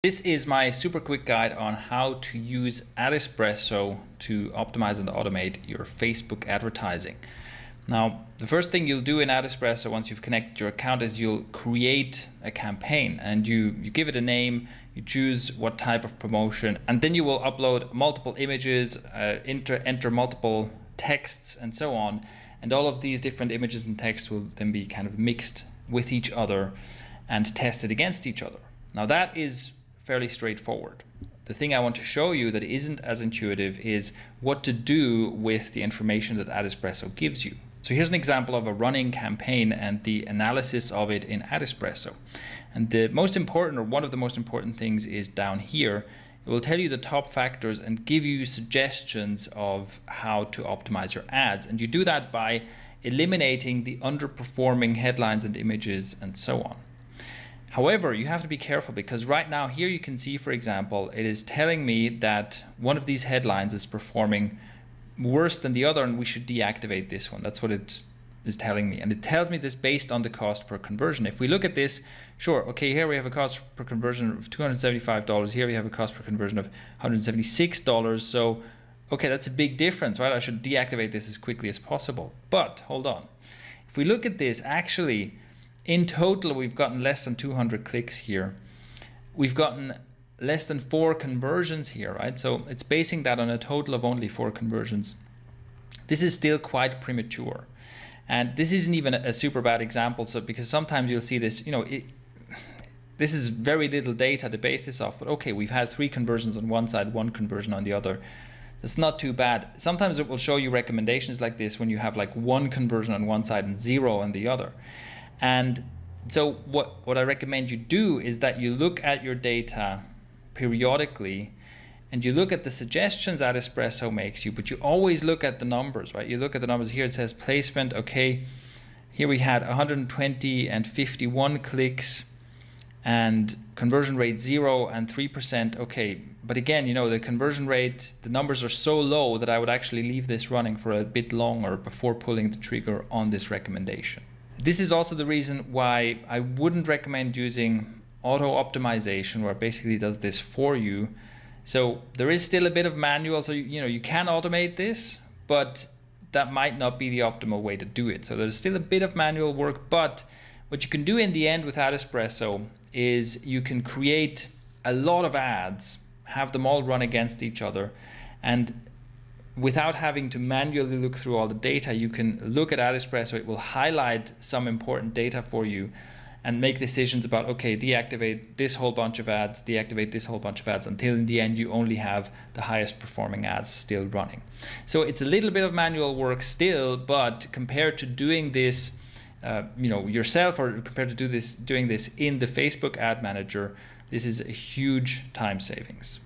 This is my super quick guide on how to use AdEspresso to optimize and automate your Facebook advertising. Now, the first thing you'll do in AdEspresso once you've connected your account is you'll create a campaign and you give it a name, you choose what type of promotion, and then you will upload multiple images, enter multiple texts and so on. And all of these different images and text will then be kind of mixed with each other and tested against each other. Now that is fairly straightforward. The thing I want to show you that isn't as intuitive is what to do with the information that AdEspresso gives you. So here's an example of a running campaign and the analysis of it in AdEspresso. And the most important, or one of the most important things, is down here. It will tell you the top factors and give you suggestions of how to optimize your ads. And you do that by eliminating the underperforming headlines and images and so on. However, you have to be careful because right now here you can see, for example, it is telling me that one of these headlines is performing worse than the other and we should deactivate this one. That's what it is telling me. And it tells me this based on the cost per conversion. If we look at this, sure, okay, here we have a cost per conversion of $275. Here we have a cost per conversion of $176. So, okay, that's a big difference, right? I should deactivate this as quickly as possible. But hold on. If we look at this, actually, in total, we've gotten less than 200 clicks here. We've gotten less than 4 conversions here, right? So it's basing that on a total of only 4 conversions. This is still quite premature. And this isn't even a super bad example. So because sometimes you'll see this, this is very little data to base this off, but okay, we've had 3 conversions on one side, 1 conversion on the other. That's not too bad. Sometimes it will show you recommendations like this when you have like 1 conversion on one side and 0 on the other. And so what I recommend you do is that you look at your data periodically and you look at the suggestions AdEspresso makes you, but you always look at the numbers, right? You look at the numbers here, it says placement, okay, here we had 120 and 51 clicks and conversion rate 0 and 3%, okay. But again, the conversion rate, the numbers are so low that I would actually leave this running for a bit longer before pulling the trigger on this recommendation. This is also the reason why I wouldn't recommend using auto optimization, where it basically does this for you. So there is still a bit of manual, so you can automate this, but that might not be the optimal way to do it. So there's still a bit of manual work, but what you can do in the end with AdEspresso is you can create a lot of ads, have them all run against each other, and without having to manually look through all the data, you can look at AdEspresso. It will highlight some important data for you and make decisions about, okay, deactivate this whole bunch of ads, deactivate this whole bunch of ads, until in the end you only have the highest performing ads still running. So it's a little bit of manual work still, but compared to doing this yourself, or compared to doing this in the Facebook ad manager, this is a huge time savings.